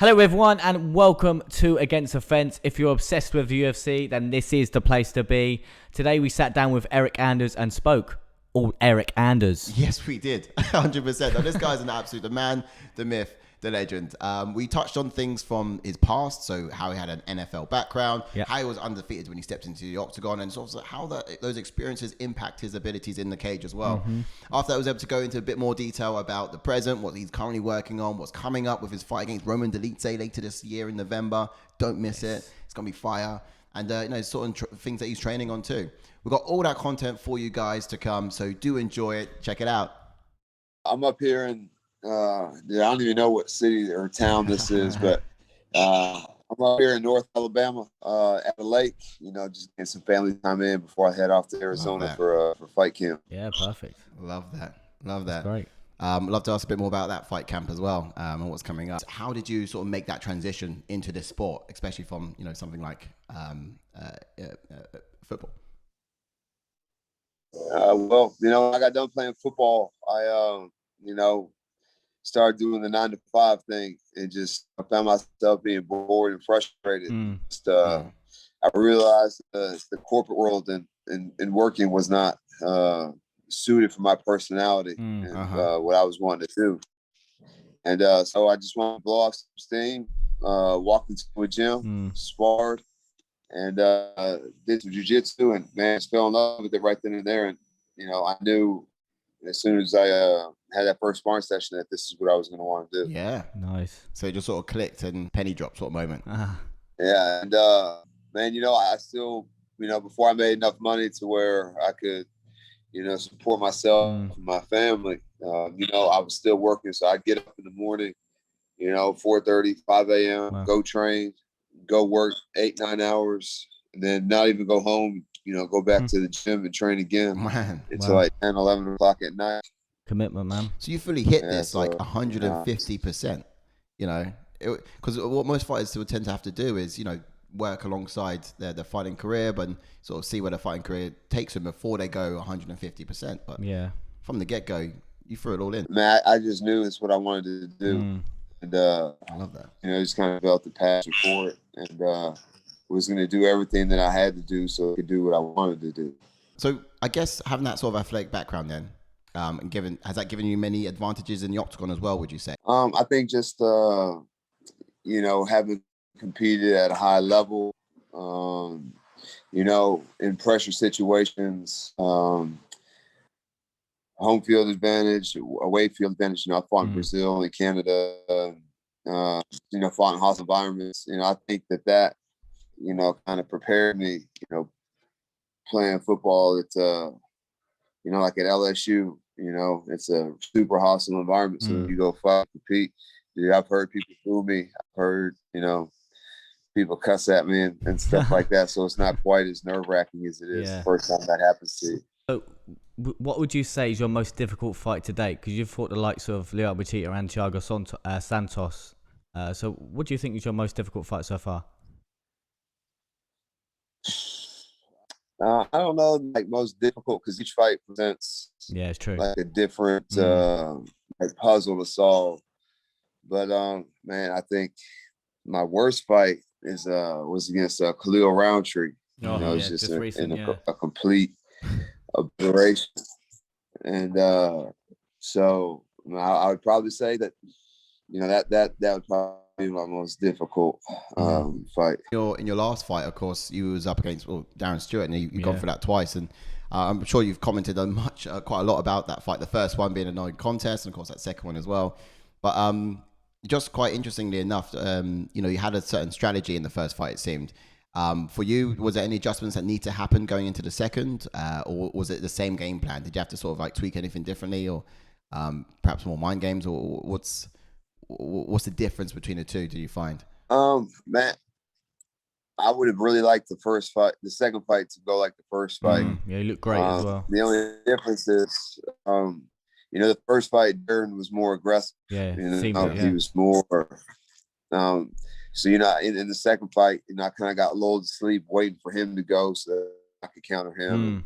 Hello everyone and welcome to Against the Fence. If you're obsessed with the UFC, then this is the place to be. Today we sat down with Eryk Anders and spoke. All Eryk Anders. Yes, we did. 100%. Now, this guy's an absolute, the man, the myth, the legend. We touched on things from his past, so how he had an NFL background, how he was undefeated when he stepped into the octagon, and sort of how those experiences impact his abilities in the cage as well. After that, I was able to go into a bit more detail about the present, what he's currently working on, what's coming up with his fight against Roman Dolidze later this year in November. Don't miss it. It's going to be fire. And, sort of things that he's training on too. We've got all that content for you guys to come, so do enjoy it. Check it out. I'm up here in, I don't even know what city or town this is, but I'm up here in North Alabama at a lake, just getting some family time in before I head off to Arizona for fight camp. Yeah, perfect. Love that. That's great. Love to ask a bit more about that fight camp as well, and what's coming up. How did you sort of make that transition into this sport, especially from something like football? I got done playing football. I started doing the 9-to-5 thing, and just I found myself being bored and frustrated. I realized the corporate world and working was not suited for my personality and what I was wanting to do. And so I just wanted to blow off some steam, walked into a gym, sparred, and did some jiu-jitsu, and man, just fell in love with it right then and there. And I knew as soon as I had that first sparring session that this is what I was going to want to do. Yeah, nice. So it just sort of clicked and penny dropped sort of moment. Yeah, and man, I still, before I made enough money to where I could, support myself and my family, I was still working. So I'd get up in the morning, 4:30, 5 a.m., go train, go work 8-9 hours, and then not even go home, go back to the gym and train again until like 10, 11 o'clock at night. Commitment, man. So you fully hit this like 150%, because what most fighters would tend to have to do is, work alongside their fighting career, but sort of see where their fighting career takes them before they go 150%. But from the get-go, you threw it all in. Man, I just knew it's what I wanted to do. And I love that. Just kind of felt the passion for it, and was going to do everything that I had to do so I could do what I wanted to do. So I guess having that sort of athletic background then, has that given you many advantages in the octagon as well, would you say? I think just, having competed at a high level, in pressure situations, home field advantage, away field advantage. I fought in Brazil and Canada, fought in hostile environments. I think that kind of prepared me, playing football at, like at LSU, it's a super hostile environment. So you go fight, compete. Dude, I've heard people boo me. I've heard, people cuss at me and stuff like that. So it's not quite as nerve-wracking as it is the first time that happens to you. So what would you say is your most difficult fight to date? Because you've fought the likes of Leo Batista and Thiago Santos. So what do you think is your most difficult fight so far? I don't know, like most difficult, because each fight presents it's true, like a different like puzzle to solve. But man, I think my worst fight was against Khalil Roundtree. It's just a complete aberration. And so I would probably say that that would probably be my most difficult fight. In your last fight, of course, you was up against Darren Stewart, and you've gone for that twice. And I'm sure you've commented on quite a lot about that fight. The first one being a no-contest, and of course that second one as well. But just quite interestingly enough, you had a certain strategy in the first fight, it seemed. For you, was there any adjustments that need to happen going into the second, or was it the same game plan? Did you have to sort of like tweak anything differently, or perhaps more mind games, or what's the difference between the two, do you find? Man, I would have really liked the second fight to go like the first fight. Yeah, you look great as well. The only difference is, the first fight, Darren was more aggressive. Yeah, he was more. So in the second fight, I kind of got lulled to sleep waiting for him to go so that I could counter him.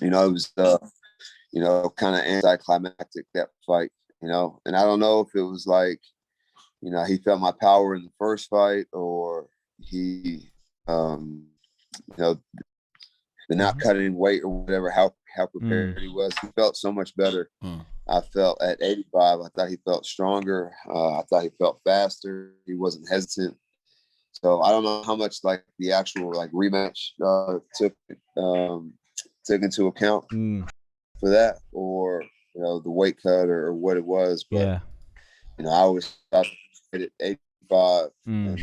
It was kind of anticlimactic, that fight. And I don't know if it was like, he felt my power in the first fight, or he, the not cutting weight or whatever, how prepared he was. He felt so much better. I felt at 85, I thought he felt stronger. I thought he felt faster. He wasn't hesitant. So I don't know how much like the actual like rematch took into account for that, or the weight cut or what it was. But I always thought at 85 and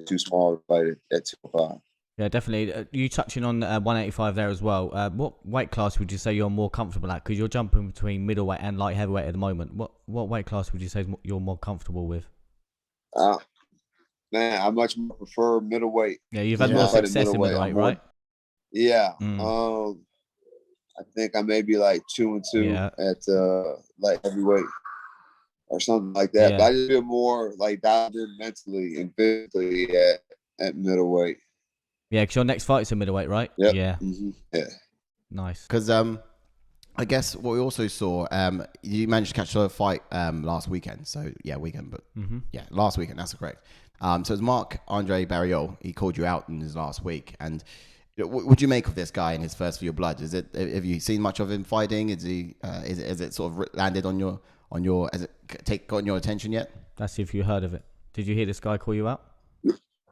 too small to fight at 205. Yeah, definitely. You touching on 185 there as well. What weight class would you say you're more comfortable at? Because you're jumping between middleweight and light heavyweight at the moment. What weight class would you say you're more comfortable with? Man, I much more prefer middleweight. Yeah, you've had more success in middleweight, right? Yeah. I think I may be like 2-2 at light heavyweight or something like that. Yeah. But I just feel more like dialed in mentally and physically at middleweight. Yeah, because your next fight is a middleweight, right? Yep. Yeah. Yeah. Nice. Because I guess what we also saw, you managed to catch a fight last weekend. So weekend, but last weekend. That's correct. So it was Marc-Andre Barriault. He called you out in his last week, and what would you make of this guy in his first for your blood? Have you seen much of him fighting? Is it sort of landed on your has it gotten your attention yet? That's if you heard of it. Did you hear this guy call you out?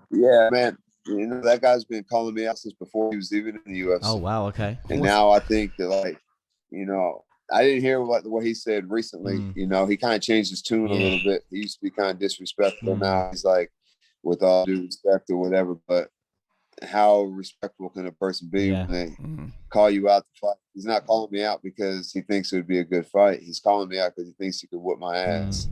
Yeah, man. That guy's been calling me out since before he was even in the UFC. Oh wow, okay. And now I think that I didn't hear what he said recently. He kind of changed his tune a little bit. He used to be kind of disrespectful. Now he's like, with all due respect or whatever. But how respectful can a person be when they call you out to fight? He's not calling me out because he thinks it would be a good fight. He's calling me out because he thinks he could whip my ass.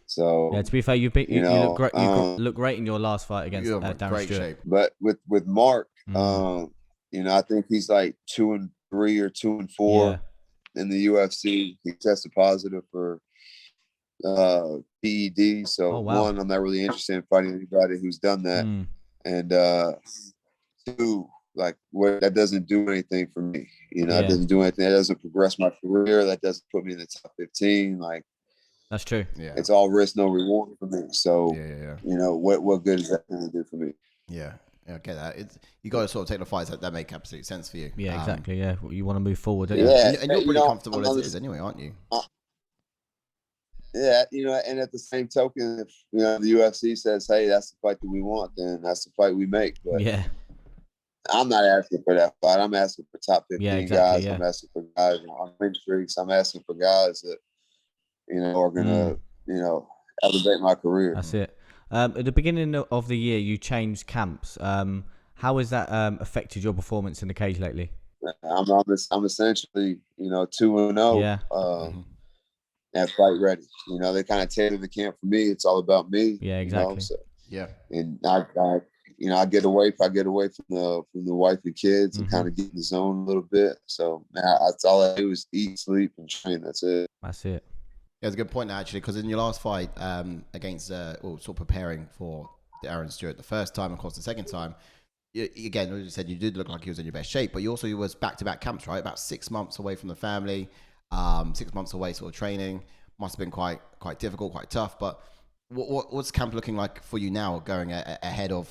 So to be fair, you look great. You look great in your last fight against Darren Stewart. Shape. But with Mark, I think he's like 2-3 or 2-4 in the UFC. He tested positive for PED. So one, I'm not really interested in fighting anybody who's done that. And two, like that doesn't do anything for me. It doesn't do anything. That doesn't progress my career. That doesn't put me in the top 15. Like, that's true. Yeah, it's all risk, no reward for me. So what good is that going to do for me? Yeah, I get that. You got to sort of take the fights that make absolute sense for you. Yeah, exactly. Yeah, you want to move forward. Don't you? And you're pretty comfortable as it is anyway, aren't you? Yeah, and at the same token, if the UFC says, "Hey, that's the fight that we want," then that's the fight we make. But I'm not asking for that fight. I'm asking for top 15 guys. I'm asking for guys on win streaks. I'm asking for guys that are gonna elevate my career. That's it. At the beginning of the year, you changed camps. How has that affected your performance in the cage lately? I'm essentially 2-0. Yeah. And fight ready. They kind of tailored the camp for me. It's all about me. Yeah, exactly. And I get away from the wife and kids and kind of get in the zone a little bit. So that's all I do is eat, sleep, and train. That's it. That's it. Yeah, it's a good point actually, because in your last fight against, sort of preparing for Darren Stewart, the first time, of course, the second time, again, as you said, you did look like you was in your best shape, but you was back-to-back camps, right? About 6 months away from the family, 6 months away, sort of training. Must have been quite difficult, quite tough. But what's camp looking like for you now, going ahead of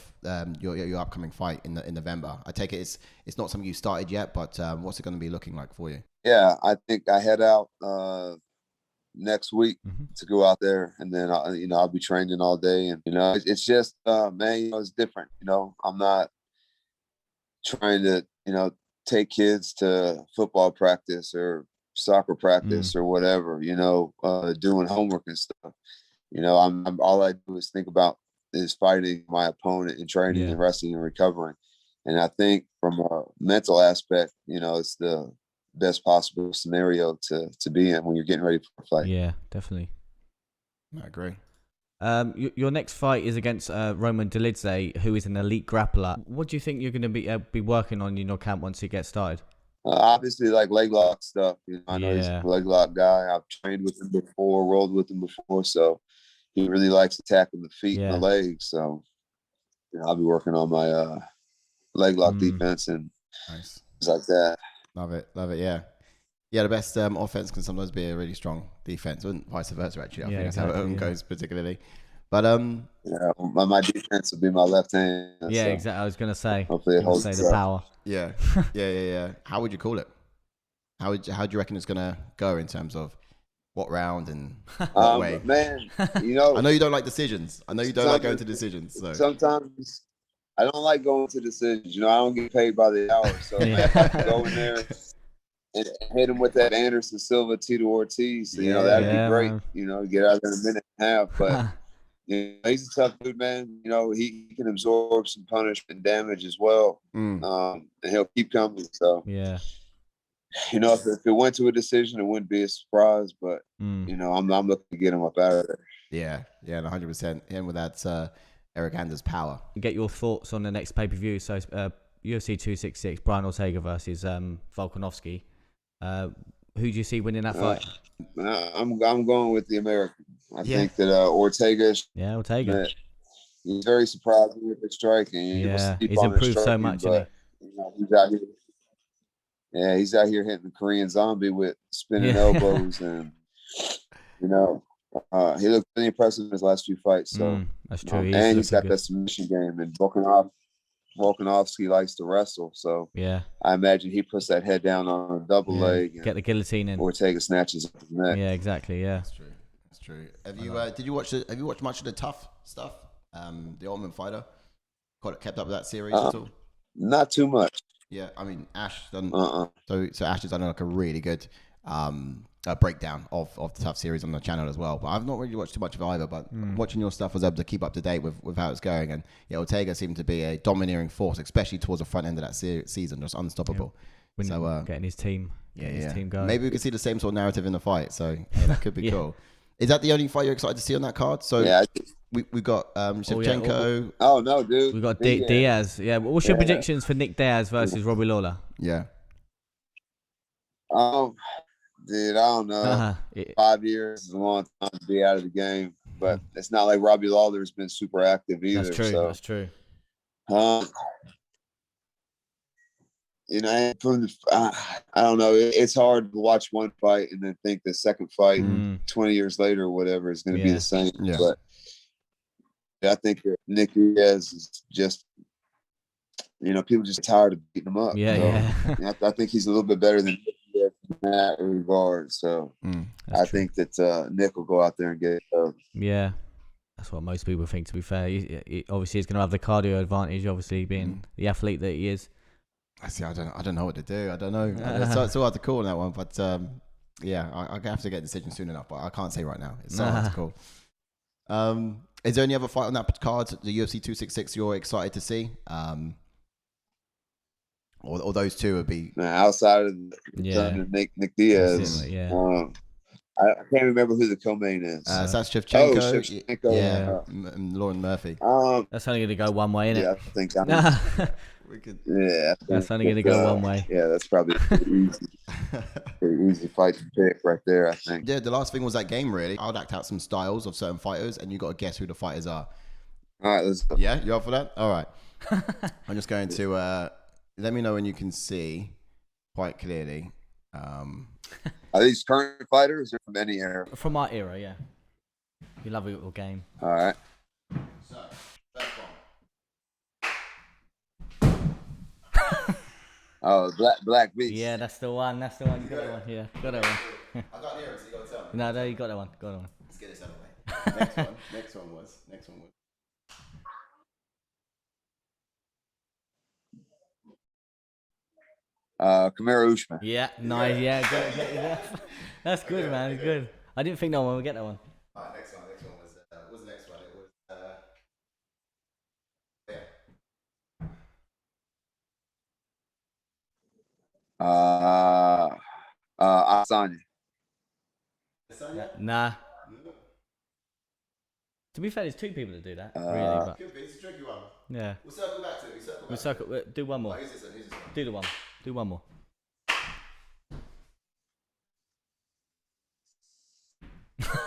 your upcoming fight in November? I take it it's not something you started yet, but what's it going to be looking like for you? Yeah, I think I head out next week to go out there, and then I'll be training all day, and it's just man, it's different. I'm not trying to take kids to football practice or soccer practice or whatever, doing homework and stuff. I'm all I do is think about is fighting my opponent and training and resting and recovering. And I think from a mental aspect, it's the best possible scenario to be in when you're getting ready for a fight. Yeah, definitely. I agree. Your next fight is against Roman Dolidze, who is an elite grappler. What do you think you're going to be working on in your camp once you get started? Obviously, like leg lock stuff. I know he's a leg lock guy. I've trained with him before, rolled with him before, so he really likes attacking the feet and the legs. So I'll be working on my leg lock defense and things like that. Love it. Yeah. Yeah, the best offense can sometimes be a really strong defense, and vice versa. Actually, I think that's how it goes particularly. But yeah, my defense will be my left hand. Yeah, so exactly. I was gonna say. Hopefully, it holds the power. Yeah, yeah. How would you call it? How do you reckon it's gonna go in terms of what round and what way? Man, I know you don't like decisions. I know you don't like going to decisions. So sometimes I don't like going to decisions. I don't get paid by the hour, so man, I can go in there and hit him with that Anderson Silva, Tito Ortiz. That'd be great. Man. Get out there in a minute and a half. But he's a tough dude, man. He can absorb some punishment and damage as well, and he'll keep coming. So yeah, if it went to a decision, it wouldn't be a surprise. But I'm looking to get him up out of there. Yeah, 100%. And with that, Eryk Anders' power. Get your thoughts on the next pay-per-view. So UFC 266, Brian Ortega versus Volkanovski. Who do you see winning that fight? I'm going with the American. I think that Ortega. Yeah, Ortega. He's very surprising with his striking. Yeah, he's improved so much. But, he's out here. Yeah, he's out here hitting the Korean Zombie with spinning elbows, and he looked really impressive in his last few fights. So that's true. And he's got that submission game, and Volkanovski likes to wrestle, so I imagine he puts that head down on a double leg. Get the guillotine in. Ortega snatches up his neck. Yeah, exactly. Yeah, that's true. Have you Have you watched much of the Tough stuff? The Ultimate Fighter. Kept up with that series at all? Not too much. Yeah, I mean Ash done. So Ash has done like a really good breakdown of the Tough series on the channel as well. But I've not really watched too much of either. But watching your stuff, I was able to keep up to date with how it's going. And Ortega seemed to be a domineering force, especially towards the front end of that season, just unstoppable. Yeah. So getting his team, team going. Maybe we could see the same sort of narrative in the fight. So that could be cool. Is that the only fight you're excited to see on that card? So we got Shevchenko. Oh no, dude. We got Diaz. Yeah. What's your predictions for Nick Diaz versus Robbie Lawler? Yeah. Dude, I don't know. 5 years is a long time to be out of the game, but it's not like Robbie Lawler's been super active either. That's true. So. That's true. I don't know. It's hard to watch one fight and then think the second fight 20 years later or whatever is going to be the same. Yeah. But I think Nick Diaz is just, people just tired of beating him up. I think he's a little bit better than Nick Diaz in that regard. So I think that Nick will go out there and get it. Yeah. That's what most people think, to be fair. He obviously, he's going to have the cardio advantage, obviously, being the athlete that he is. I see. I don't know what to do. I don't know. It's so hard to call on that one, but I have to get a decision soon enough. But I can't say right now. It's so hard to call. Is there any other fight on that card, the UFC 266, you're excited to see? Or those two would be outside of Nick Diaz. I can't remember who the co-main is. That's Shevchenko. Shevchenko. Yeah, Lauren Murphy. That's only going to go one way, isn't it? Yeah, I think that. That's only going to go one way. Yeah, that's probably pretty easy fight to pick right there, I think. Yeah, the last thing was that game, really. I'd act out some styles of certain fighters, and you got to guess who the fighters are. All right, let's go. Yeah, you up for that? All right. I'm just going to let me know when you can see quite clearly. Are these current fighters or from any era? From our era, yeah. You love a little game. All right. So, first one. Oh, Black Beast. Yeah, that's the one. You got that one. Yeah, got that one. I got the earrings, so you got to tell me. No, you got that one. Got that one. Let's get this out of the way. Next one was. Kamaru Usman. Yeah, nice. Yeah, good. That's good, man. It's good. I didn't think no one would get that one. All right, next one was the next one? It was Asanya. Nah. To be fair, there's two people that do that. Really, but it's a tricky one. Yeah. We'll circle back to it. We'll do one more. Who's this one? Do the one. Do one more.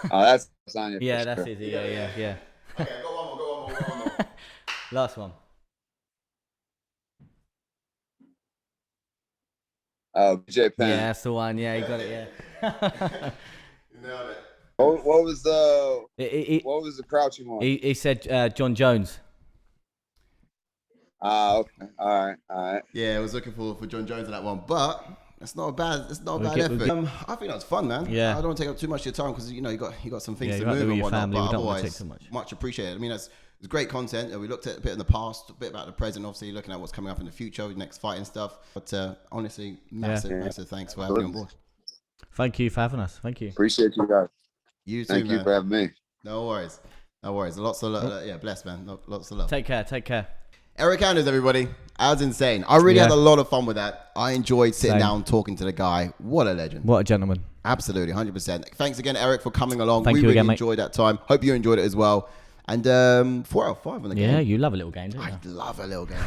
That's Asanya. Yeah, that's it. Yeah. Okay, go one more. Last one. BJ Penn. Yeah, that's the one. Yeah, you got it. Yeah. Nailed it. What was the What was the crouching one? He said John Jones. Okay. All right. Yeah, I was looking for John Jones in that one, but it's not a bad effort. I think that's fun, man. Yeah. I don't want to take up too much of your time because you got some things to got move and your whatnot. family. But We don't want to otherwise, take too much appreciated. I mean, it's great content. We looked at a bit in the past, a bit about the present, obviously looking at what's coming up in the future, next fight and stuff. But honestly, massive thanks for having me on board. Thank you for having us. Thank you. Appreciate you guys. You too, Thank you for having me. No worries. Lots of love. Yeah, bless, man. Lots of love. Take care. Eryk Anders, everybody. That was insane. I really had a lot of fun with that. I enjoyed sitting down talking to the guy. What a legend. What a gentleman. Absolutely, 100%. Thanks again, Eryk, for coming along. Thank you really again, enjoyed that time. Hope you enjoyed it as well. And 4 out of 5 on the game. Yeah, you love a little game, don't you? I love a little game.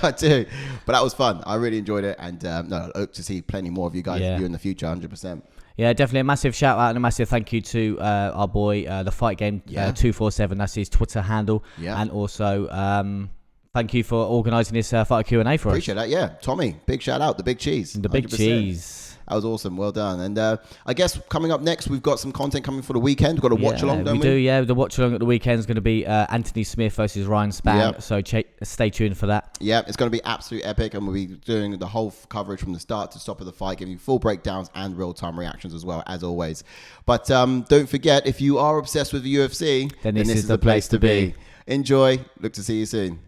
I do. But that was fun. I really enjoyed it. And I hope to see plenty more of you guys in the future, 100%. Yeah, definitely a massive shout out and a massive thank you to our boy, the Fight Game 247. That's his Twitter handle. Yeah. And also, thank you for organising this fight Q&A for us. Appreciate that. Yeah, Tommy, big shout out. The Big Cheese. The Big 100%. Cheese. That was awesome. Well done. And I guess coming up next, we've got some content coming for the weekend. We've got a watch along, don't we? We do, yeah. The watch along at the weekend is going to be Anthony Smith versus Ryan Spann. So stay tuned for that. Yeah, it's going to be absolutely epic. And we'll be doing the whole coverage from the start to stop of the fight, giving you full breakdowns and real-time reactions as well, as always. But don't forget, if you are obsessed with the UFC, then this is the place to be. Enjoy. Look to see you soon.